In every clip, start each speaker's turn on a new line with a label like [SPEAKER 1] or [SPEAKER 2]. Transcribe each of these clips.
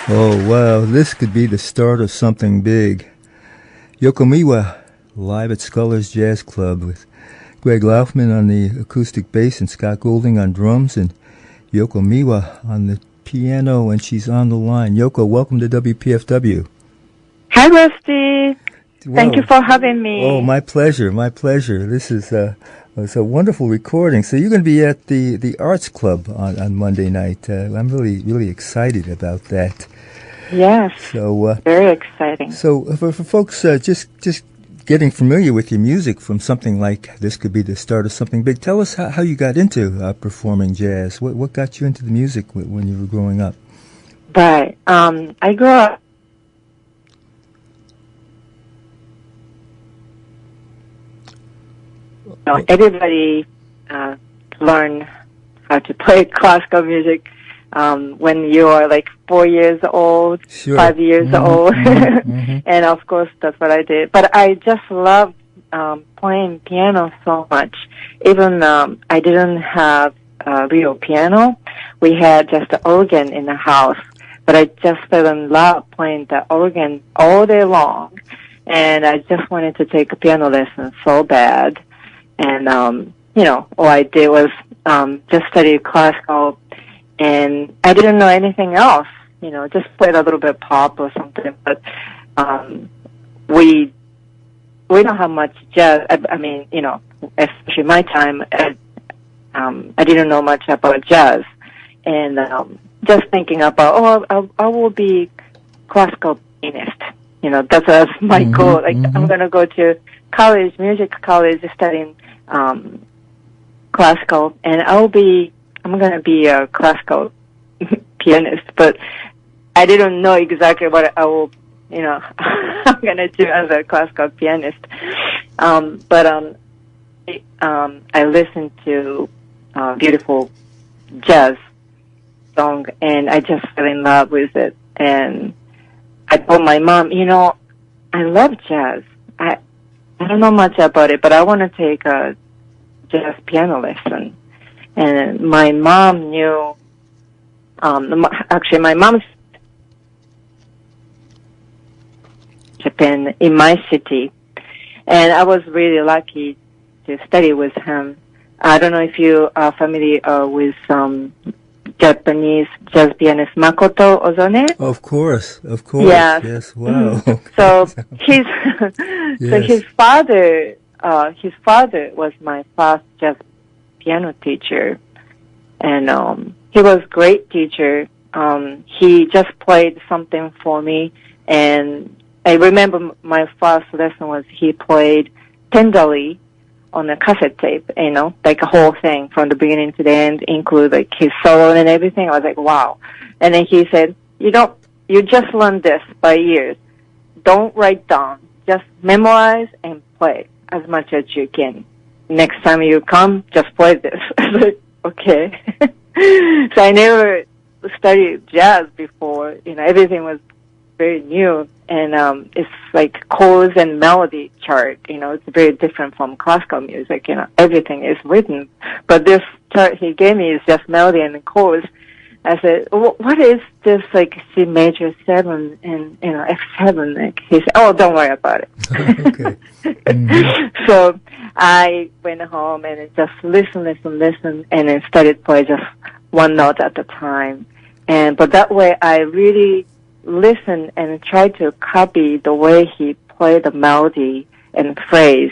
[SPEAKER 1] Oh, wow, this could be the start of something big. Yoko Miwa, live at Scholars Jazz Club with Greg Laufman on the acoustic bass and Scott Goulding on drums and Yoko Miwa on the piano, and she's on the line. Yoko, welcome to WPFW.
[SPEAKER 2] Hi, Rusty. Thank you for having me.
[SPEAKER 1] Oh, my pleasure, my pleasure. This is it's a wonderful recording. So you're going to be at the Arts Club on Monday night. I'm really excited about that.
[SPEAKER 2] Yes,
[SPEAKER 1] so
[SPEAKER 2] very exciting.
[SPEAKER 1] So for folks just getting familiar with your music from something like this could be the start of something big, tell us how you got into performing jazz. What got you into the music when you were growing up?
[SPEAKER 2] Right. I grew up everybody learn how to play classical music when you are like 4 years old,
[SPEAKER 1] Sure.
[SPEAKER 2] 5 years old. And of course, that's what I did. But I just loved playing piano so much. Even I didn't have a real piano. We had just an organ in the house. But I just fell in love playing the organ all day long. And I just wanted to take a piano lesson so bad. And, all I did was just study classical, and I didn't know anything else, just played a little bit of pop or something, but we don't have much jazz. I mean, especially my time, I didn't know much about jazz. And just thinking about, I will be classical pianist. That was my goal. Like, I'm going to go to college, music college, studying classical, and I'm going to be a classical pianist, but I didn't know exactly what I will, I'm going to do as a classical pianist. But I listened to beautiful jazz song, and I just fell in love with it. And I told my mom, I love jazz. I don't know much about it, but I want to take a jazz piano lesson. And my mom knew, actually my mom's Japan in my city. And I was really lucky to study with him. I don't know if you are familiar with Japanese jazz pianist Makoto Ozone.
[SPEAKER 1] Of course.
[SPEAKER 2] Yes.
[SPEAKER 1] Wow.
[SPEAKER 2] So his
[SPEAKER 1] Yes.
[SPEAKER 2] so his father was my first jazz piano teacher, and he was a great teacher. He just played something for me, and I remember my first lesson was he played tenderly on a cassette tape, like a whole thing from the beginning to the end, include like his solo and everything. I was like, wow. And then he said, you just learn this by ears. Don't write down. Just memorize and play as much as you can. Next time you come, just play this. I was like, okay. So I never studied jazz before. Everything was very new. And it's like chords and melody chart. It's very different from classical music. Everything is written. But this chart he gave me is just melody and chords. I said, what is this, like, C major 7 and, F7? Like, he said, oh, don't worry about it.
[SPEAKER 1] Okay. Mm-hmm.
[SPEAKER 2] So I went home and just listen, and then started playing just one note at a time. But that way I really listened and tried to copy the way he played the melody and phrase,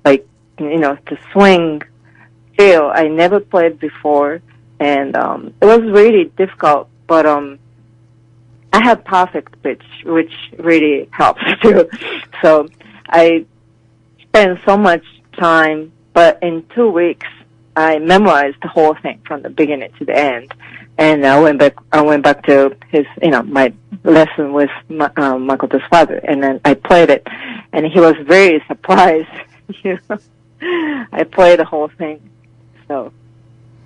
[SPEAKER 2] like, the swing feel I never played before. And it was really difficult, but I had perfect pitch, which really helps too. So I spent so much time, but in 2 weeks I memorized the whole thing from the beginning to the end. And I went back to his, my lesson with Makoto's father, and then I played it, and he was very surprised. I played the whole thing, so.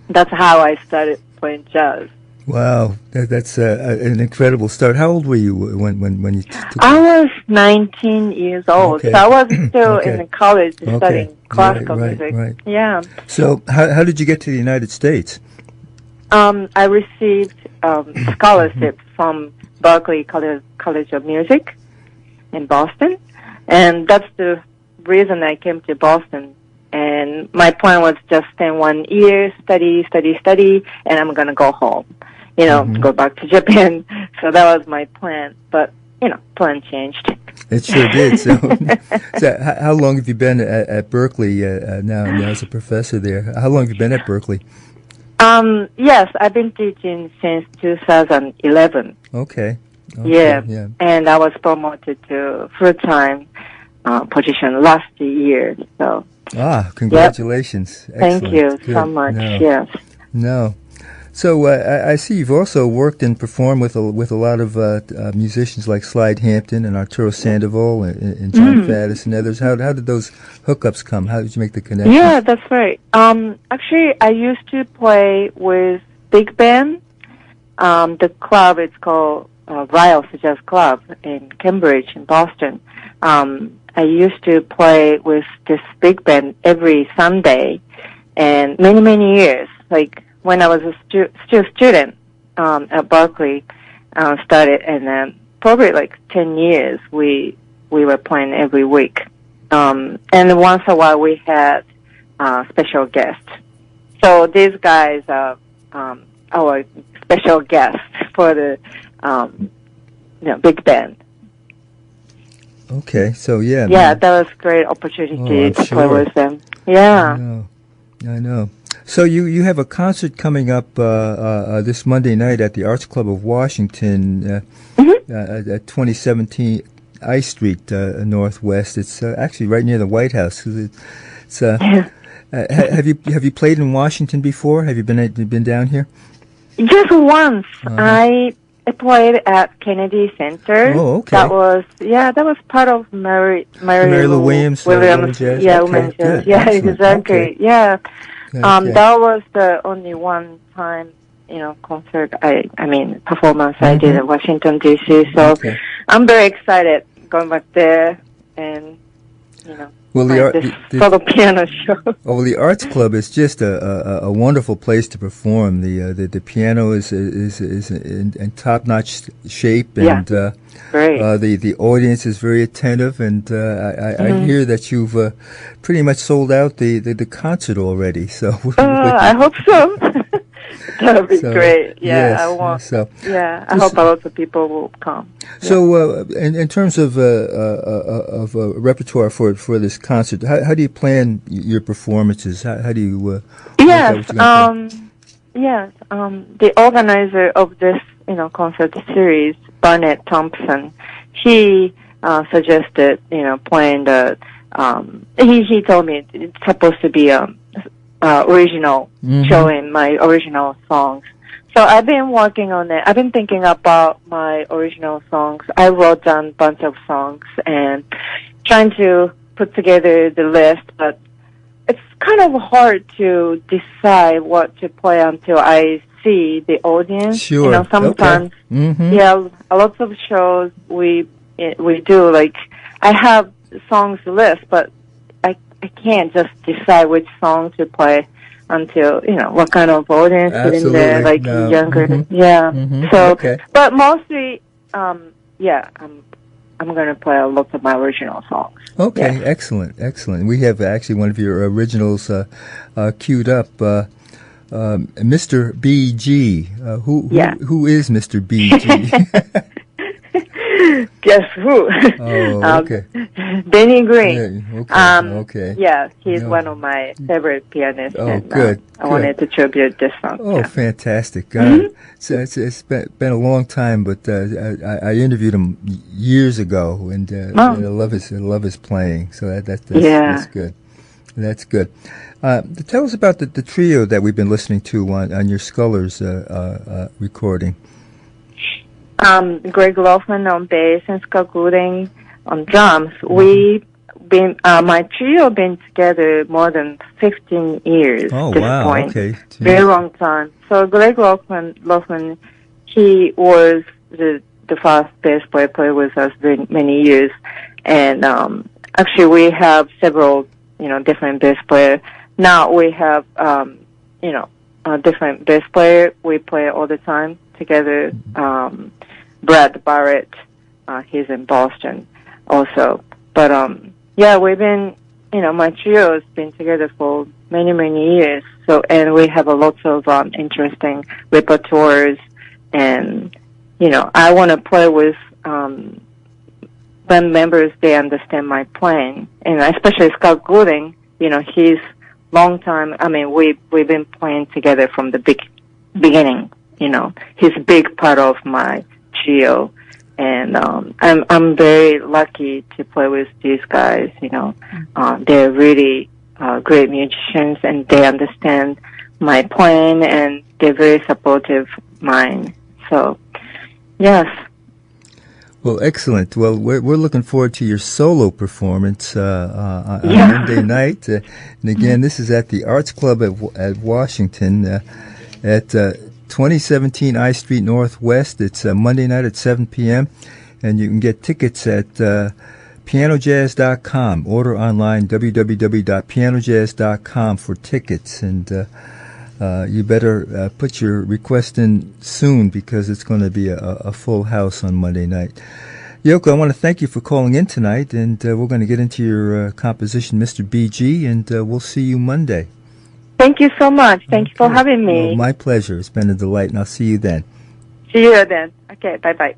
[SPEAKER 2] That's how I started playing jazz.
[SPEAKER 1] Wow, that's an incredible start. How old were you when you took
[SPEAKER 2] I was 19 years old,
[SPEAKER 1] Okay.
[SPEAKER 2] so I was still
[SPEAKER 1] Okay.
[SPEAKER 2] in college studying classical music.
[SPEAKER 1] Right.
[SPEAKER 2] Yeah.
[SPEAKER 1] So how did you get to the United States?
[SPEAKER 2] I received scholarship from Berklee College of Music in Boston. And that's the reason I came to Boston. And my plan was just spend 1 year, study, and I'm going to go home, go back to Japan. So that was my plan. But, plan changed.
[SPEAKER 1] It sure did. So, how long have you been at Berkeley now as a professor there? How long have you been at Berkeley?
[SPEAKER 2] Yes, I've been teaching since 2011.
[SPEAKER 1] Okay.
[SPEAKER 2] Yeah. And I was promoted to full-time position last year. So.
[SPEAKER 1] Congratulations.
[SPEAKER 2] Yep. Thank you so much.
[SPEAKER 1] No.
[SPEAKER 2] Yes.
[SPEAKER 1] No. So I see you've also worked and performed with a lot of musicians like Slide Hampton and Arturo Sandoval and John Faddis and others. How did those hookups come? How did you make the connection?
[SPEAKER 2] Yeah, that's right. Actually, I used to play with big band. The club is called Riles Jazz Club in Cambridge, in Boston. I used to play with this big band every Sunday, and many years. Like when I was a still student at Berkeley, started, and then probably like 10 years we were playing every week. And once in a while we had special guests. So these guys are our special guests for the big band.
[SPEAKER 1] Okay, so yeah.
[SPEAKER 2] Yeah, that was a great opportunity to play with them. Yeah.
[SPEAKER 1] I know. So you have a concert coming up this Monday night at the Arts Club of Washington at 2017 I Street Northwest. It's actually right near the White House. It's have you played in Washington before? Have you been down here?
[SPEAKER 2] Just once. I played at Kennedy Center.
[SPEAKER 1] Oh, okay.
[SPEAKER 2] That was part of Mary
[SPEAKER 1] Lou Williams.
[SPEAKER 2] Women's Jazz. Yeah, Women's Jazz. Yeah, exactly.
[SPEAKER 1] Okay.
[SPEAKER 2] Yeah. Okay. That was the only one time, concert performance I did at Washington D.C. So I'm very excited going back there and, this solo piano show.
[SPEAKER 1] Oh, well, the Arts Club is just a wonderful place to perform. The piano is in top-notch shape, and
[SPEAKER 2] great.
[SPEAKER 1] The audience is very attentive. And I hear that you've pretty much sold out the concert already. So
[SPEAKER 2] I hope so. That would be great. Yeah,
[SPEAKER 1] yes,
[SPEAKER 2] I want.
[SPEAKER 1] So,
[SPEAKER 2] I hope a lot of people will come.
[SPEAKER 1] So, in terms of repertoire for this concert, how do you plan your performances? How do you?
[SPEAKER 2] Yes. The organizer of this, concert series, Barnett Thompson, he suggested, playing the. He told me it's supposed to be original, showing my original songs. So I've been working on it. I've been thinking about my original songs. I wrote down a bunch of songs and trying to put together the list, but it's kind of hard to decide what to play until I see the audience.
[SPEAKER 1] Sure.
[SPEAKER 2] Sometimes, a lot of shows we do, like, I have songs list, but I can't just decide which song to play until, what kind of audience is in there, like younger. So, but mostly, I'm going to play a lot of my original songs.
[SPEAKER 1] Okay, excellent. We have actually one of your originals queued up, Mr. BG. Who is Mr. BG?
[SPEAKER 2] Guess who?
[SPEAKER 1] Oh, okay.
[SPEAKER 2] Benny Green.
[SPEAKER 1] Yeah, okay.
[SPEAKER 2] Yeah, he's one of my favorite pianists.
[SPEAKER 1] Oh,
[SPEAKER 2] and,
[SPEAKER 1] good.
[SPEAKER 2] I wanted to tribute this song.
[SPEAKER 1] Oh, fantastic. It's been a long time, but I interviewed him years ago, and I love his playing. So that's good. That's good. Tell us about the trio that we've been listening to on your Scullers recording.
[SPEAKER 2] Greg Laughlin on bass and Scott Goulding on drums. My trio been together more than 15 years.
[SPEAKER 1] Oh,
[SPEAKER 2] at this
[SPEAKER 1] wow.
[SPEAKER 2] point.
[SPEAKER 1] Okay.
[SPEAKER 2] Very long time. So Greg Laughlin, he was the first bass player with us for many years. And, actually we have several, different bass players. Now we have, a different bass player. We play all the time together. Brad Barrett. He's in Boston also. But, yeah, we've been, my trio has been together for many, many years. So, and we have a lots of interesting repertoires. And, I want to play with band members. They understand my playing. And especially Scott Goulding, he's long time. I mean, we've been playing together from the beginning. He's a big part of my trio. And I'm very lucky to play with these guys. They're really great musicians, and they understand my playing, and they're very supportive of mine. So, yes.
[SPEAKER 1] Well, excellent. Well, we're looking forward to your solo performance on Monday night. And again, this is at the Arts Club at Washington at 2017 I Street Northwest. It's Monday night at 7 p.m. And you can get tickets at pianojazz.com. Order online, www.pianojazz.com for tickets. And you better put your request in soon, because it's going to be a full house on Monday night. Yoko, I want to thank you for calling in tonight, and we're going to get into your composition, Mr. BG, and we'll see you Monday.
[SPEAKER 2] Thank you so much. Thank you for having me.
[SPEAKER 1] Well, my pleasure. It's been a delight, and I'll see you then.
[SPEAKER 2] See you then. Okay, bye-bye.